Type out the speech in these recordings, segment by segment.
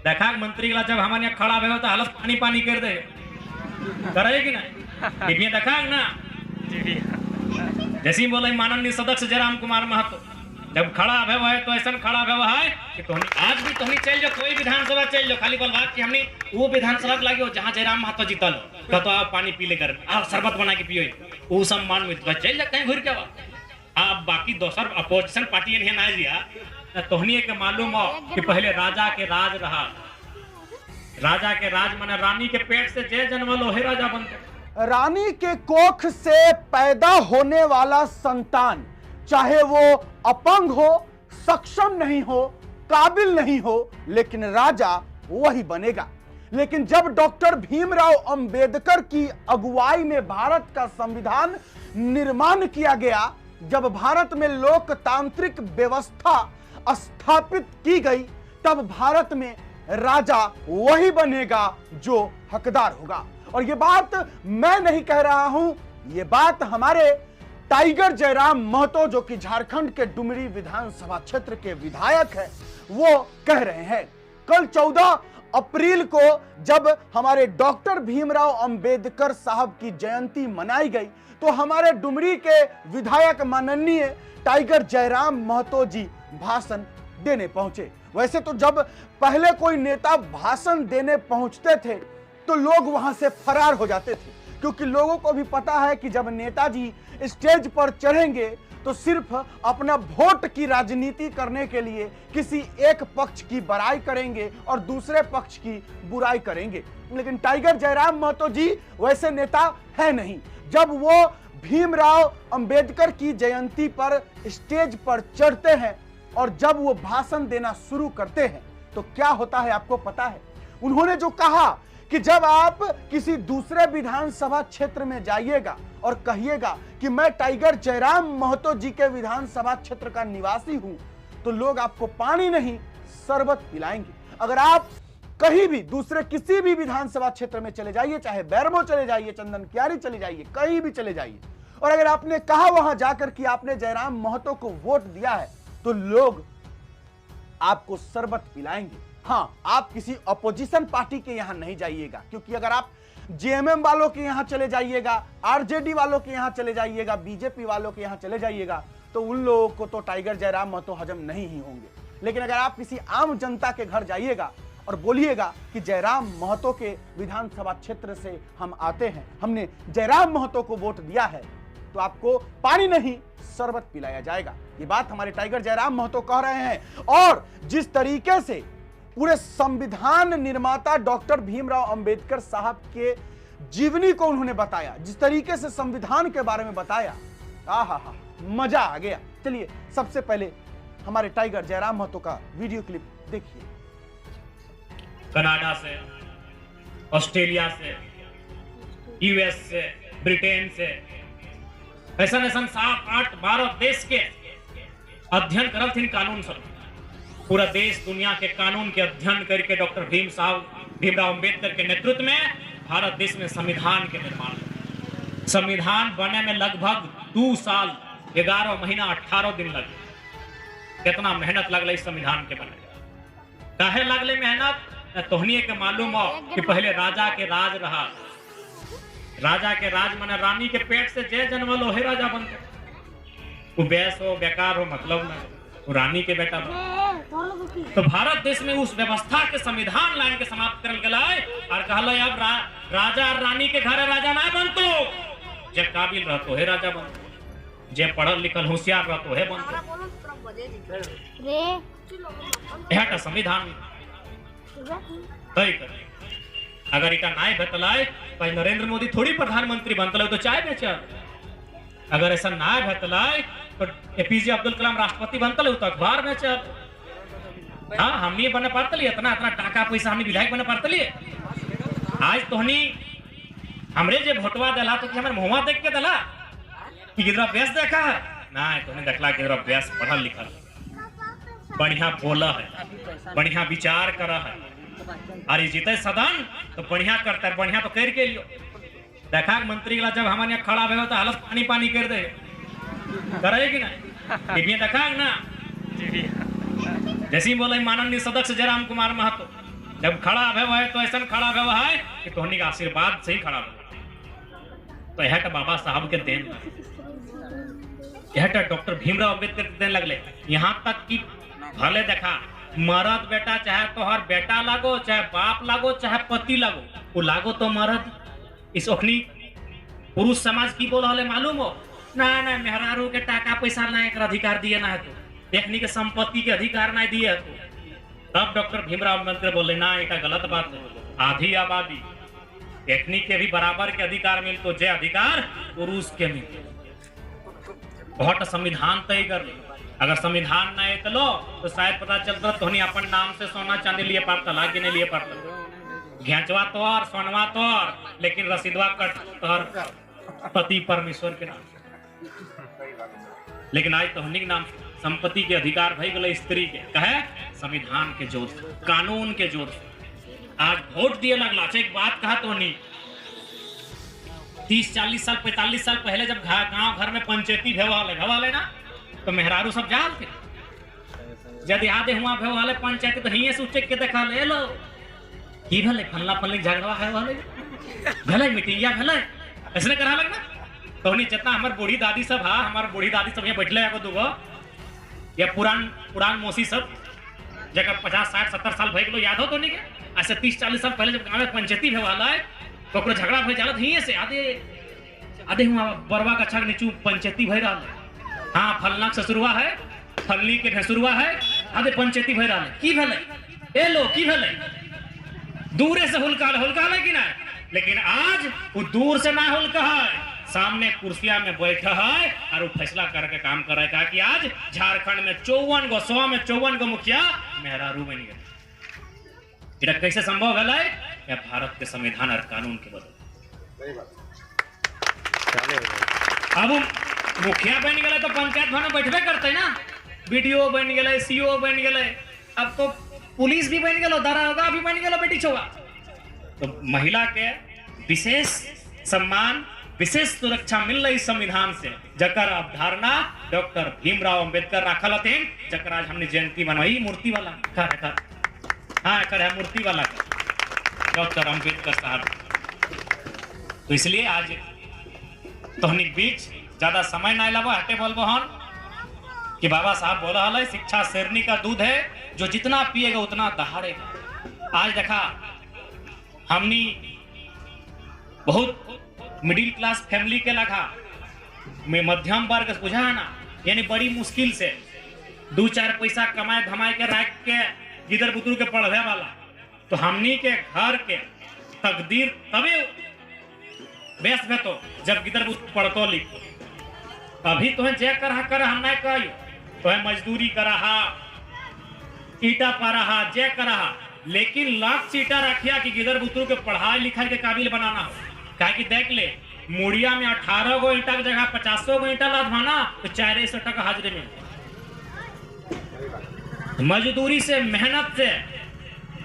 देखा मंत्री ला जब हमारे यहाँ खड़ा भे तो हालत पानी पानी कर दे करे कि ना टीवी देखा ना जैसे ही बोले माननीय सदस्य जयराम कुमार महतो जब खड़ा भे है तो ऐसा खड़ा भे है कि तुमने आज भी तुमने चल जाओ कोई विधानसभा चल जाओ खाली बोल बात कि हमने वो विधानसभा लगे हो जहाँ जयराम महतो जीतल हो तो आप पानी पी ले कर आप शरबत बना के पियो वो सम्मान में चल जा कहीं घूर के आप बाकी दोसर अपोजिशन पार्टी ने ना दिया तोहनी के मालूम हो कि पहले राजा के राज रहा राजा के राज माने रानी के पेट से जय जन्मल हो राजा बनते रानी के कोख से पैदा होने वाला संतान चाहे वो अपंग हो सक्षम नहीं हो काबिल नहीं हो लेकिन राजा वही बनेगा। लेकिन जब डॉक्टर भीमराव अंबेडकर की अगुवाई में भारत का संविधान निर्माण किया गया जब भारत में लोकतांत्रिक व्यवस्था स्थापित की गई तब भारत में राजा वही बनेगा जो हकदार होगा। और ये बात मैं नहीं कह रहा हूं, ये बात हमारे टाइगर जयराम महतो जो कि झारखंड के डुमरी विधानसभा क्षेत्र के विधायक है वो कह रहे हैं। कल 14 अप्रैल को जब हमारे डॉक्टर भीमराव अंबेडकर साहब की जयंती मनाई गई तो हमारे डुमरी के विधायक माननीय टाइगर जयराम महतो जी भाषण देने पहुंचे। वैसे तो जब पहले कोई नेता भाषण देने पहुंचते थे तो लोग वहां से फरार हो जाते थे क्योंकि लोगों को भी पता है कि जब नेताजी स्टेज पर चढ़ेंगे तो सिर्फ अपना वोट की राजनीति करने के लिए किसी एक पक्ष की बड़ाई करेंगे और दूसरे पक्ष की बुराई करेंगे। लेकिन टाइगर जयराम महतो जी वैसे नेता है नहीं। जब वो भीमराव अंबेडकर की जयंती पर स्टेज पर चढ़ते हैं और जब वो भाषण देना शुरू करते हैं तो क्या होता है आपको पता है। उन्होंने जो कहा कि जब आप किसी दूसरे विधानसभा क्षेत्र में जाइएगा और कहिएगा कि मैं टाइगर जयराम महतो जी के विधानसभा क्षेत्र का निवासी हूं तो लोग आपको पानी नहीं शरबत पिलाएंगे। अगर आप कहीं भी दूसरे किसी भी विधानसभा क्षेत्र में चले जाइए, चाहे बैरमो चले जाइए, चंदन कियारी चले जाइए, कहीं भी चले जाइए, और अगर आपने कहा वहां जाकर कि आपने जयराम महतो को वोट दिया है तो लोग आपको शरबत पिलाएंगे। हाँ, आप किसी अपोजिशन पार्टी के यहां नहीं जाइएगा क्योंकि अगर आप जेएमएम वालों के यहां चले जाइएगा, आरजेडी वालों के यहां चले जाइएगा, बीजेपी वालों के यहां चले जाइएगा तो उन लोगों को तो टाइगर जयराम महतो हजम नहीं ही होंगे। लेकिन अगर आप किसी आम जनता के घर जाइएगा और बोलिएगा कि जयराम महतो के विधानसभा क्षेत्र से हम आते हैं, हमने जयराम महतो को वोट दिया है, तो आपको पानी नहीं शरबत पिलाया जाएगा। ये बात हमारे टाइगर जयराम महतो कह रहे हैं। और जिस तरीके से पूरे संविधान निर्माता डॉक्टर भीमराव अंबेडकर साहब के जीवनी को उन्होंने बताया, जिस तरीके से संविधान के बारे में बताया, आहा मजा आ गया। चलिए सबसे पहले हमारे टाइगर जयराम महतो का वीडियो क्लिप देखिए। कनाडा से, ऑस्ट्रेलिया से, यूएस से, ब्रिटेन से ऐसा 7, 8, 12 देश के अध्ययन करल थी कानून सब। पूरा देश दुनिया के कानून के अध्ययन करके डॉक्टर भीमराव अंबेडकर के नेतृत्व में भारत देश में संविधान के निर्माण, संविधान बने में लगभग 2 साल 11 महीना 18 दिन लगे। कितना मेहनत लगल इस संविधान के बने, काहे लगले मेहनत तोहनी के मालूम हो कि पहले राजा के राज रहा राजा के राज माने रानी के पेट से जय जन्मल हो राजा बनते। वो बैस हो बेकार हो मतलब ना, वो रानी के बेटा तो भारत देश में उस व्यवस्था के संविधान लाइन के समाप्त करल गया और कहल अब राजा और रानी के घर राजा ना बनतो, जे काबिल रहतो है राजा बनतो, जे पढ़ल लिखल होशियार रहतो है बनतो। यह संविधान तय कर अगर इटा नाय भेटलाय तो नरेंद्र मोदी थोड़ी प्रधानमंत्री बनतल तो चाय बेचल। अगर ऐसा नाय भेटलाय तो एपीजे अब्दुल कलाम राष्ट्रपति बनतल तो अखबार बेचल। हाँ, हमनी बने पारतली इतना टाका पैसा हमनी विधायक बने पारतली। आज तोहनी हमरे जे भोटवा दला तो हमर मुहवा देख के दला कि किधर अभ्यास देखा है ना, तोहने देखला किधर अभ्यास पढ़ल लिखल, बढ़िया बोला है, बढ़िया विचार करा है, अरे जीते सदन तो बढ़िया करता है, बढ़िया तो कर के लियो। देखा मंत्री ला जब हमारे यहाँ खड़ा भे तो हालत पानी पानी कर दे करे कि ना टीवी देखा ना जैसे ही बोले माननीय सदस्य जयराम कुमार महतो जब खड़ा भय है तो ऐसा खड़ा भय है कि तोहनी का आशीर्वाद से ही खड़ा भय। तो यह का बाबा साहब के देन, यह डॉक्टर भीमराव अम्बेडकर के देन लगले। यहाँ तक कि भले देखा मर्द बेटा चाहे तोहर बेटा लागो, चाहे बाप लागो, चाहे पति लागो, वो लागो तो मर्द। इस ओखनी पुरुष समाज की बोल रहे मालूम हो ना, ना मेहरारू के टाका पैसा ना एक अधिकार दिए ना है तो देखनी के संपत्ति के अधिकार ना दिए है तो। तब डॉक्टर भीमराव अम्बेडकर बोले ना एक गलत बात है, आधी आबादी देखनी के भी बराबर के अधिकार मिल तो जे अधिकार पुरुष के मिल। बहुत संविधान तय कर ले, अगर संविधान ना है लो तो शायद पता चलता तो अपन नाम से सोना चांदी लिए पाता लागे नहीं लिए पाता, घेंचवा तोर सोनवा तोर लेकिन रसीदवा कट तोर पति परमेश्वर के नाम। लेकिन आज तो के नाम संपत्ति के अधिकार भई गए स्त्री के, कहे संविधान के जोर से, कानून के जोर से। आज वोट दिए लगला। एक बात कहा तो नहीं, 30-40 साल 45 साल पहले जब गांव घर में पंचायती भेवाले ना तो मेहरारू सब जाल थे। जब याद हुआ भेवाले पंचायती तो हिये से के देखा ले लो की भले फल्ला फल्ली झगड़ा है वाले भले मिटिया भले ऐसे करा लगना। तो नहीं जितना हमार बूढ़ी दादी सब हा, हमार बूढ़ी दादी सब यहाँ बैठले एगो दूगो या पुरान मौसी सब जगह 50-60-70 साल भई गलो याद हो तो नहीं के। ऐसे 30-40 साल पहले जब गाँव में पंचायती भेवाला है तो झगड़ा भई जाला हिये से आधे हुआ बरवा का छक नीचू पंचायती भई रहा। हाँ फलना ससुरवा है, फलनी के भैंसुरवा है, आधे पंचायती भई रहा की भले ए लो की भले दूरे से हुलका है कि ना। लेकिन आज वो दूर से ना हुलका है, सामने कुर्सिया में बैठा है और वो फैसला करके काम कर रहा है कि आज झारखंड में 54 गो मुखिया मेहरारू बन गए। इधर कैसे संभव है? या भारत के संविधान और कानून के बदले। अब मुखिया बन गए तो पंचायत भवन बैठबे करते ना, बीडीओ बन गए, सीओ बन गए, अब तो पुलिस भी बन गए, दरोगा भी बन गए बेटी छोवा। तो महिला के विशेष सम्मान विशेष सुरक्षा मिल रही संविधान से, जकर अवधारणा डॉक्टर भीमराव अम्बेडकर रखल हथिन, जकर आज हमने जयंती बनवाई मूर्ति वाला हाँ है मूर्ति वाला डॉक्टर अम्बेडकर साहब। तो इसलिए आज तोहनी बीच ज्यादा समय ना लगा हटे बोलबो हम कि बाबा साहब बोला है शिक्षा शेरनी का दूध है, जो जितना पिएगा उतना दहाड़ेगा। आज देखा हमनी बहुत मिडिल क्लास फैमिली के लगा में मध्यम वर्ग बुझा ना, यानी बड़ी मुश्किल से 2-4 पैसा कमाए धमाए के रख के गिदर बुतरू के पढ़े वाला। तो हमनी के घर के तकदीर तभी बेस में तो जब गिदर बुतरू पढ़तो लिखो। अभी तो जे कर हम नहीं कहियो तो मजदूरी करा ईटा पा रहा जे करा, लेकिन लक्ष्य ईटा रखिया कि गिदर बुतरू के पढ़ाई लिखाई के काबिल बनाना हो। क्या कि देख ले मुड़िया में 18 गो ईटा की जगह 50 गो ईटा लादवाना तो 400 टका हाजिरी में। मजदूरी से मेहनत से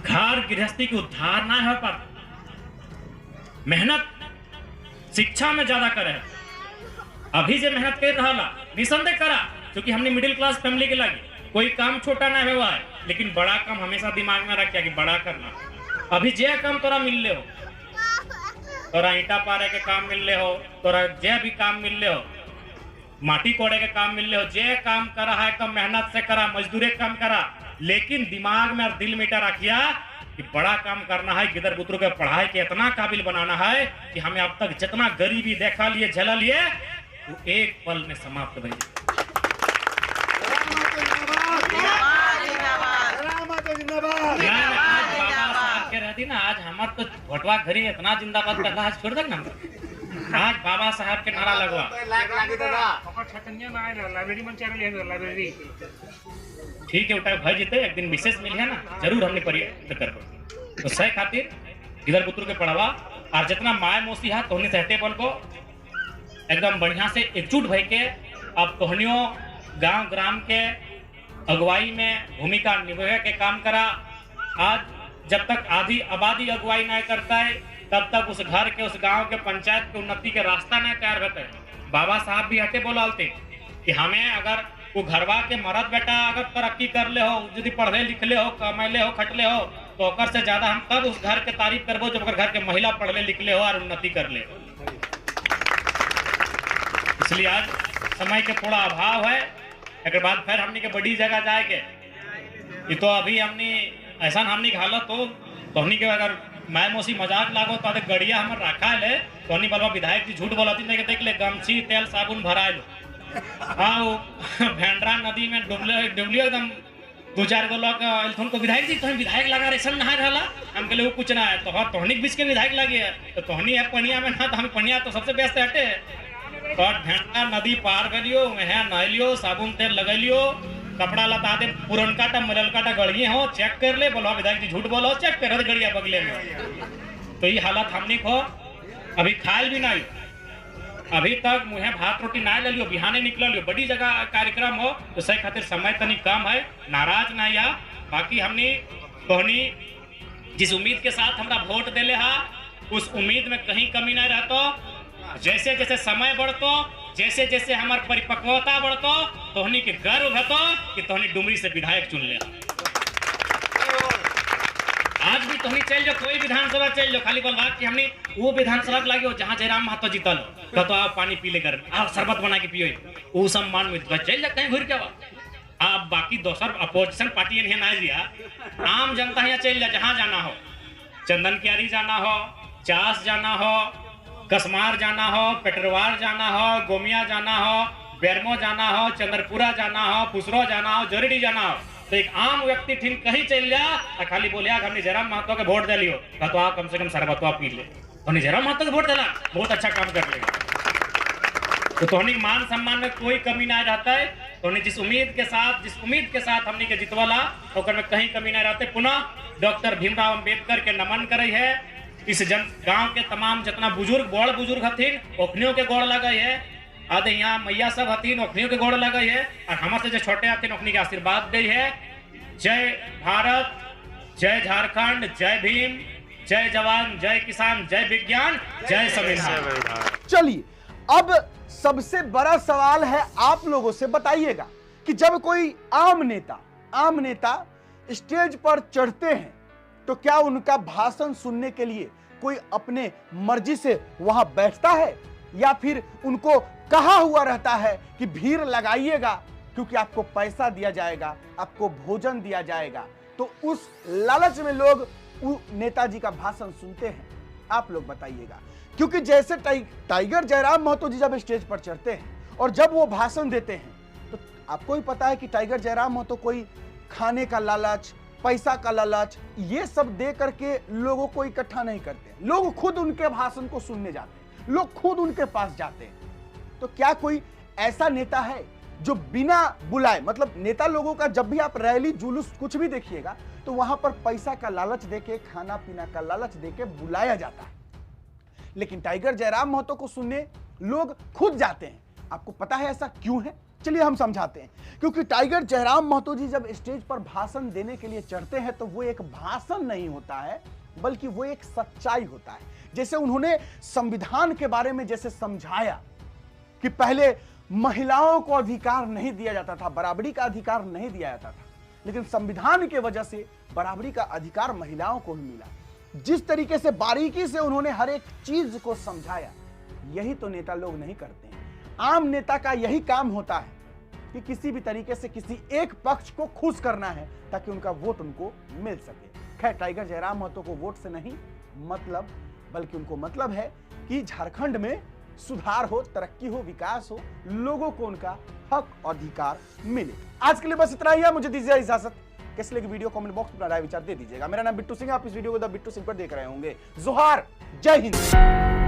घर गृहस्थी की उद्धार ना हो पाता। मेहनत शिक्षा में ज्यादा करे, अभी से मेहनत कर रहा निसंदेह करा, क्योंकि हमने मिडिल क्लास फैमिली के लगे कोई काम छोटा ना हुआ है, लेकिन बड़ा काम हमेशा दिमाग में रखा कि बड़ा करना। अभी जे काम तोरा मिल ले हो, तोरा ईटा पारे के काम मिल ले हो, तोरा जे भी काम मिल ले हो, माटी कोड़े के काम मिल ले हो, जे काम करा है कम मेहनत से करा, मजदूरी काम करा, लेकिन दिमाग में और दिल में रखिया कि बड़ा काम करना है। गिदर बुतरू के पढ़ाई के इतना काबिल बनाना है कि हमें अब तक जितना गरीबी देखा लिए झेला लिए वो एक पल में समाप्त हो जाए। ना आज हमार तो भोटवा घरी इतना जिंदाबाद करना, आज छोड़ देना आज बाबा साहब के नारा लगवा। ठीक है उठा भाई जीते एक दिन विशेष मिल है ना, जरूर हमने प्रयत्न कर तो सह खातिर इधर पुत्र के पढ़ावा और जितना माय मौसी है तोहनी सहते बोल को एकदम बढ़िया से एकजुट भई के अब तोहनियों गांव ग्राम के अगुवाई में भूमिका निभाए के काम करा। आज जब तक आधी आबादी अगुवाई नहीं करता है तब तक उस घर के उस गांव के पंचायत के उन्नति के रास्ता नहीं तैयार होता है। बाबा साहब भी हटे बोलते कि हमें अगर वो घरवा के मर्द बेटा अगर तरक्की कर ले हो, यदि पढ़े लिख ले हो, कमा ले हो, खट ले हो, तो ओकर से ज्यादा हम तब उस घर के तारीफ करबो जब ओकर घर के महिला पढ़ले लिखले हो और उन्नति कर ले। इसलिए आज समय के थोड़ा अभाव है। एक बाद फिर हमने के बड़ी जगह जाए के ये तो अभी हमने ऐसा हमने हालत तो हमने के अगर माय मौसी मजाक लागो तो गड़िया हमर रखा है तो हमने बलवा विधायक जी झूठ बोलती नहीं देख ले गमछी तेल साबुन भरा लो। हाँ वो भेंडरा नदी में डुबलियो एकदम 2-4 गो लोग तुमको विधायक जी तुम्हें विधायक लगा रेशन नहा रहा हम कहले वो कुछ ना है तो हाँ तोहनी बीच के विधायक लगे है तो तोहनी है पनिया में ना तो हम पनिया तो सबसे बेस्ट हटे तो भेंडरा नदी पार करियो वहाँ नहलियो साबुन तेल लगलियो कपड़ा लता दे पुरनका टा मरलका टा गड़िए हो चेक कर ले बोलो विधायक जी झूठ बोलो चेक कर गड़िया बगले में। तो ये हालत हमने को अभी खायल भी नहीं अभी तक मुझे भात रोटी ना ले लियो बिहाने निकल लियो बड़ी जगह कार्यक्रम हो तो सही खातिर समय तनी कम है नाराज ना या बाकी हमने तोहनी जिस उम्मीद के साथ हमरा वोट देले हा उस उम्मीद में कहीं कमी नहीं रहतो। जैसे जैसे समय बढ़तो जैसे जैसे हमार परिपक्वता बढ़तो तोहनी के गर्व हतो कि तोहनी डुमरी से विधायक चुन ले। आज भी तोहनी चल जाओ कोई विधानसभा चल जाओ खाली बोल कि हमने वो विधानसभा लगे जहाँ जयराम महतो जीतल तो आओ पानी पी ले कर आओ शरबत बना के पियो वो सम्मान में चल जा कहीं घूर के आप बाकी दोसर अपोजिशन पार्टी यहाँ ना दिया आम जनता यहाँ चल जा जहाँ जाना हो चंदन क्यारी जाना हो चास जाना हो कसमार जाना हो पेटरवार जाना हो गोमिया जाना हो बेरमो जाना हो चंद्रपुरा जाना हो पुसरो जाना हो जोरडी जाना हो तो एक आम व्यक्ति ठीक कहीं चल जा तो खाली बोले हमने जयराम महतो के वोट दे लियो तो आप कम से कम शरबतवा पी ले तो जयराम महतो के वोट दिला बहुत अच्छा काम कर लेगा तो तोहनी मान सम्मान में कोई कमी नहीं रहता है। तोहनी जिस उम्मीद के साथ हमने के जितवाला ओकर में कहीं कमी नहीं रहते। पुनः डॉक्टर भीमराव अंबेडकर के नमन करे है। इस गांव के तमाम जितना बुजुर्ग बड़ बुजुर्ग हथिन ओखनियों के गोड़ लगे है आधे यहाँ मैया सब हथिन ओखनियों के गोड़ लगे है और हमारे से जो छोटे हथिन ओखनी के आशीर्वाद दे है। जय भारत जय झारखंड जय भीम जय जवान जय किसान जय विज्ञान जय संविधान। चलिए अब सबसे बड़ा सवाल है आप लोगों से बताइएगा कि जब कोई आम नेता स्टेज पर चढ़ते हैं तो क्या उनका भाषण सुनने के लिए कोई अपने मर्जी से वहां बैठता है या फिर उनको कहा हुआ रहता है कि भीड़ लगाइएगा क्योंकि आपको पैसा दिया जाएगा आपको भोजन दिया जाएगा तो उस लालच में लोग नेताजी का भाषण सुनते हैं। आप लोग बताइएगा क्योंकि जैसे टाइगर जयराम महतो जी जब स्टेज पर चढ़ते हैं और जब वो भाषण देते हैं तो आपको ही पता है कि टाइगर जयराम महतो कोई खाने का लालच पैसा का लालच ये सब दे करके लोगों को इकट्ठा नहीं करते। लोग खुद उनके भाषण को सुनने जाते हैं लोग खुद उनके पास जाते हैं। तो क्या कोई ऐसा नेता है जो बिना बुलाए मतलब नेता लोगों का जब भी आप रैली जुलूस कुछ भी देखिएगा तो वहां पर पैसा का लालच देके खाना पीना का लालच देके बुलाया जाता है लेकिन टाइगर जयराम महतो को सुनने लोग खुद जाते हैं। आपको पता है ऐसा क्यों है? चलिए हम समझाते हैं। क्योंकि टाइगर जयराम महतो जी जब स्टेज पर भाषण देने के लिए चढ़ते हैं तो वो एक भाषण नहीं होता है बल्कि वो एक सच्चाई होता है। जैसे उन्होंने संविधान के बारे में जैसे समझाया कि पहले महिलाओं को अधिकार नहीं दिया जाता था बराबरी का अधिकार नहीं दिया जाता था लेकिन संविधान की वजह से बराबरी का अधिकार महिलाओं को भी मिला। जिस तरीके से बारीकी से उन्होंने हर एक चीज को समझाया यही तो नेता लोग नहीं करते हैं। आम नेता का यही काम होता है कि किसी भी तरीके से किसी एक पक्ष को खुश करना है ताकि उनका वोट उनको मिल सके। खैर टाइगर जयराम महतो को वोट से नहीं मतलब बल्कि उनको मतलब है कि झारखंड में सुधार हो तरक्की हो विकास हो लोगों को उनका हक अधिकार मिले। आज के लिए बस इतना ही है। मुझे दीजिए इजाजत। कैसे लगी वीडियो कमेंट बॉक्स में अपना राय विचार दे दीजिएगा। मेरा नाम बिट्टू सिंह है। आप इस वीडियो को द बिट्टू सिंह पर देख रहे होंगे। जोहार जय हिंद।